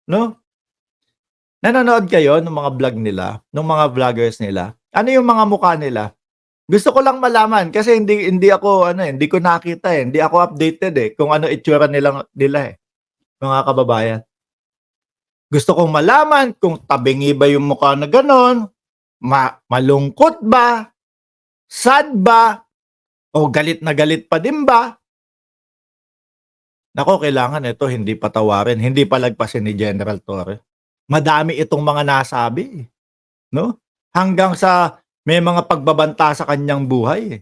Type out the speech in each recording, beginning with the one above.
'no? Nanonood kayo nung mga vlog nila, nung mga vloggers nila? Ano yung mga mukha nila? Gusto ko lang malaman kasi hindi ako ano, eh, hindi ko nakita, eh, hindi ako updated, eh, kung ano itsura nila, eh, mga kababayan. Gusto kong malaman kung tabingi ba yung mukha na gano'n, malungkot ba, sad ba, o galit na galit pa din ba? Naku, kailangan ito hindi patawarin, hindi palagpasin ni General Torre. Madami itong mga nasabi, eh, 'no? Hanggang sa may mga pagbabanta sa kanyang buhay, eh.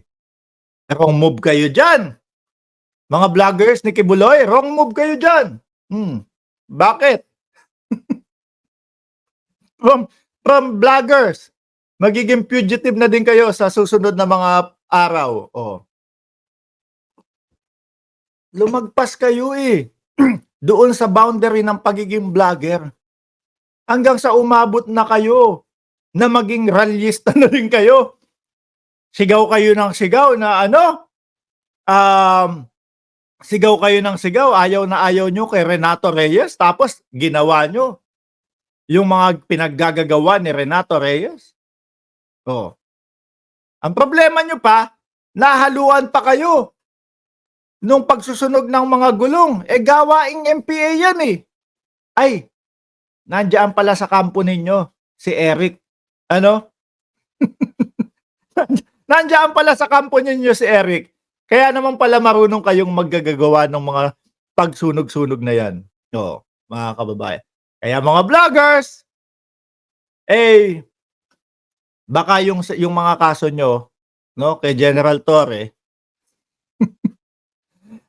Wrong move kayo diyan, mga vloggers ni Kibuloy, wrong move kayo diyan. Bakit? From vloggers, magiging fugitive na din kayo sa susunod na mga araw, oh. Lumagpas kayo, eh, doon sa boundary ng pagiging vlogger. Hanggang sa umabot na kayo na maging ralyista na rin kayo. Sigaw kayo ng sigaw na ano, sigaw kayo ng sigaw, ayaw na ayaw nyo kay Renato Reyes, tapos ginawa nyo yung mga pinaggagagawa ni Renato Reyes. Oh. Ang problema nyo pa, nahaluan pa kayo nung pagsusunog ng mga gulong. Eh, gawaing MPA yan, eh. Ay, nandiyan pala sa kampo ninyo si Eric. Ano? Nandiyan pala sa kampo ninyo si Eric. Kaya naman pala marunong kayong maggagawa ng mga pagsunog-sunog na yan. Oo, mga kababayan. Kaya mga vloggers, eh, baka yung mga kaso nyo, no, kay General Torre,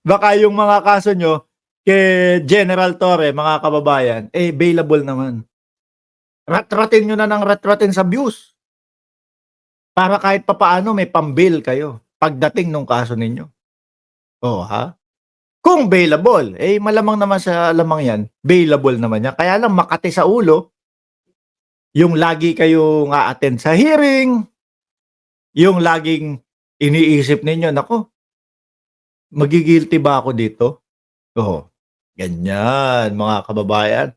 baka yung mga kaso nyo kay General Torre, mga kababayan, eh, bailable naman. Ratratin nyo na ng ratratin sa views. Para kahit papaano may pambail kayo pagdating nung kaso ninyo. Oh, ha? Kung bailable, eh, malamang naman sa lamang yan, bailable naman yan. Kaya lang makati sa ulo, yung lagi kayong a-attend sa hearing, yung laging iniisip ninyo, naku, magigilty ba ako dito? Oh, ganyan, mga kababayan.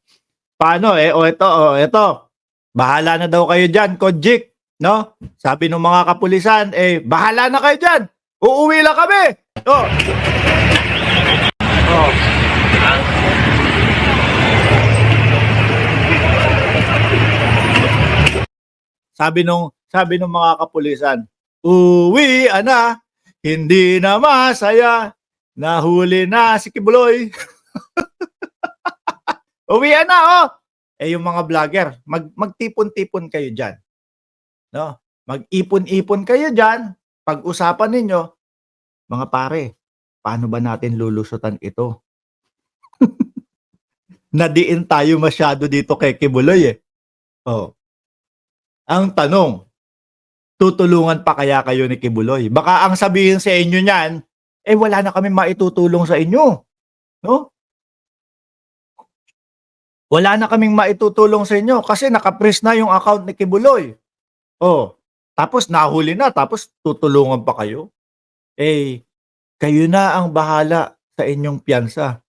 Paano, eh? Ito. Bahala na daw kayo dyan, Kojik. No? Sabi ng mga kapulisan, eh, bahala na kayo dyan. Uuwi lang kami. Oh. Oh. Sabi nung mga kapulisan, uwi na, hindi na masaya, nahuli na si Kibuloy. Uwi na, oh. Eh, yung mga vlogger, magtipon-tipon kayo dyan. No? Mag-ipon-ipon kayo dyan. Pag-usapan ninyo, mga pare, paano ba natin lulusutan ito? Nadiin tayo masyado dito kay Kibuloy, eh. Oh. Ang tanong, tutulungan pa kaya kayo ni Kibuloy? Baka ang sabihin sa inyo niyan, eh, wala na kami maitutulong sa inyo. No? Wala na kaming maitutulong sa inyo kasi naka-freeze na yung account ni Kibuloy. Oh, tapos nahuli na, tapos tutulungan pa kayo? Eh, kayo na ang bahala sa inyong piyansa.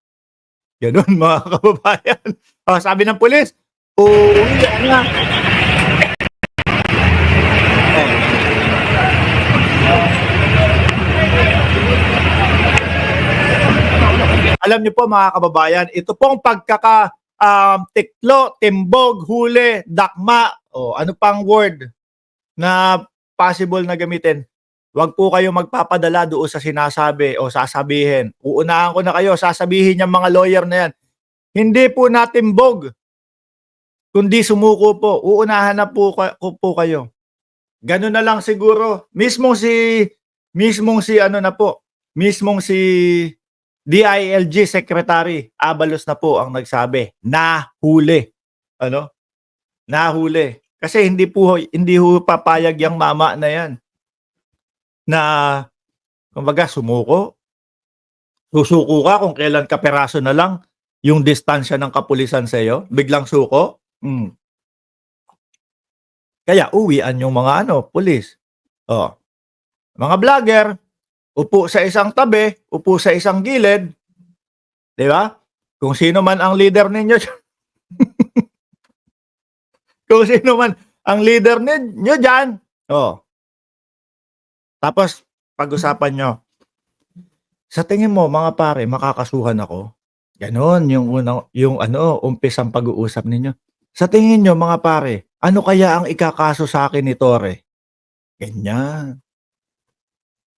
Gano'n, mga kababayan. Oh, sabi ng pulis, uuwi na. Alam niyo po, mga kababayan, ito pong tiklo, timbog, huli, dakma, o ano pang word na possible na gamitin. Huwag po kayo magpapadala doon sa sinasabi o sasabihin. Uunahan ko na kayo, sasabihin yung mga lawyer na yan. Hindi po natimbog, kundi sumuko po. Uunahan na po kayo. Ganun na lang siguro. Mismong si DILG Secretary Abalos na po ang nagsabi, nahuli. Ano? Nahuli. Kasi hindi papayag yung mama na yan na kumbaga sumuko. Susuko ka kung kailan kaperaso na lang yung distansya ng kapulisan sa iyo, biglang suko. Kaya uwian yung mga pulis. Oh. Mga vlogger, upo sa isang tabi, upo sa isang gilid. 'Di ba? Kung sino man ang leader ninyo, Kung sino man ang leader niyo diyan, oh, tapos pag-usapan niyo, "Sa tingin mo mga pare makakasuhan ako?" Gano'n yung unang yung ano, umpisang pag-uusap ninyo. "Sa tingin niyo mga pare, ano kaya ang ikakaso sa'kin ni Torre?" Ganyan.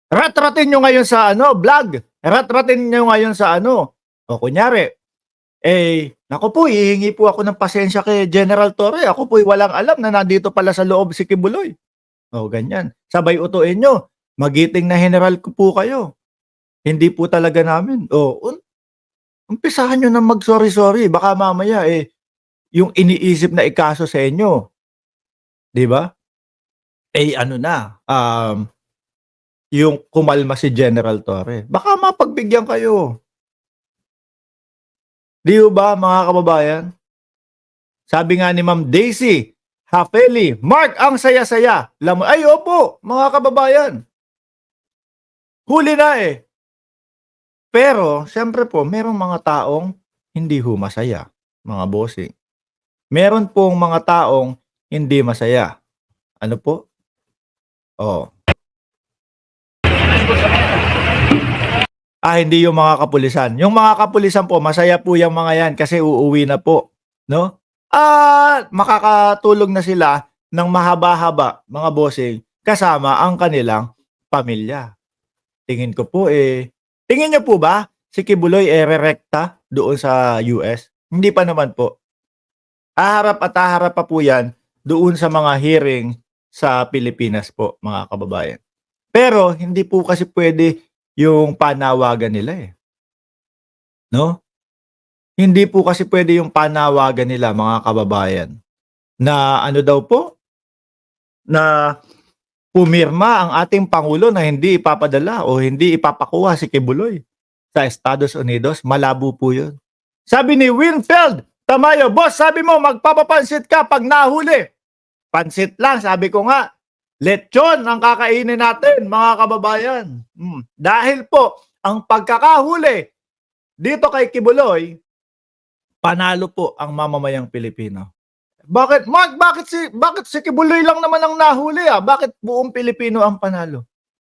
Rat-ratin niyo ngayon sa ano, vlog, rat-ratin niyo ngayon sa ano, o kunyari, "Naku po hihingi po ako ng pasensya kay General Torre, ako po'y walang alam na nandito pala sa loob si Kibuloy." O ganyan. Sabay utuin niyo, "Magiting na heneral ko po kayo, hindi po talaga namin." Umpisahan niyo ng mag-sorry-sorry baka mamaya, yung iniisip na ikaso sa inyo, 'di ba, ano na, yung kumalma si General Torre. Baka mapagbigyan kayo, 'di ho ba mga kababayan? Sabi nga ni Ma'am Daisy Hafeli, "Mark ang saya-saya." Ay opo, mga kababayan, huli na, Pero siyempre po merong mga taong hindi ho masaya, mga bossing. Meron pong mga taong hindi masaya. Ano po? Oh. Hindi yung mga kapulisan. Yung mga kapulisan po masaya po yang mga yan kasi uuwi na po, 'no? Makakatulog na sila ng mahaba-haba, mga bossing, kasama ang kanilang pamilya. Tingin ko po, tingin niyo po ba si Kibuloy, rerekta doon sa US? Hindi pa naman po. Haharap at haharap pa po yan doon sa mga hearing sa Pilipinas po, mga kababayan. Pero hindi po kasi puwede yung panawagan nila, 'no? Hindi po kasi puwede yung panawagan nila, mga kababayan, na ano daw po, na pumirma ang ating pangulo na hindi ipapadala o hindi ipapakuha si Kibuloy sa Estados Unidos. Malabo po 'yun. Sabi ni Winfield Tamayo, "Boss, sabi mo magpapapansit ka 'pag nahuli." Pansit lang, sabi ko nga. Lechon ang kakainin natin, mga kababayan. Dahil po ang pagkakahuli dito kay Kibuloy, panalo po ang mamamayang Pilipino. Bakit Mark, bakit si Kibuloy lang naman ang nahuli, bakit buong Pilipino ang panalo?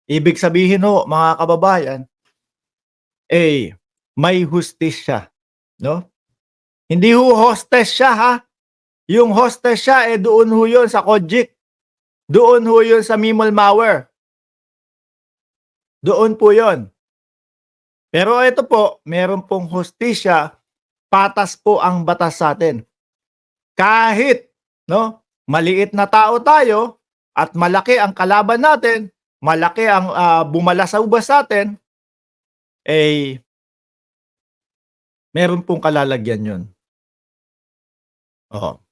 Ibig sabihin ho, mga kababayan, may hustisya, 'no? Hindi ho hostes siya, ha. Yung hostes siya, doon ho 'yun sa Kojik. Doon ho 'yun sa Mimol Mower. Doon po 'yun. Pero ito po, meron pong hustisya, patas po ang batas sa'tin. Kahit, 'no, maliit na tao tayo at malaki ang kalaban natin, malaki ang, bumalasaubas sa'tin, eh, meron pong kalalagyan 'yun. Oo.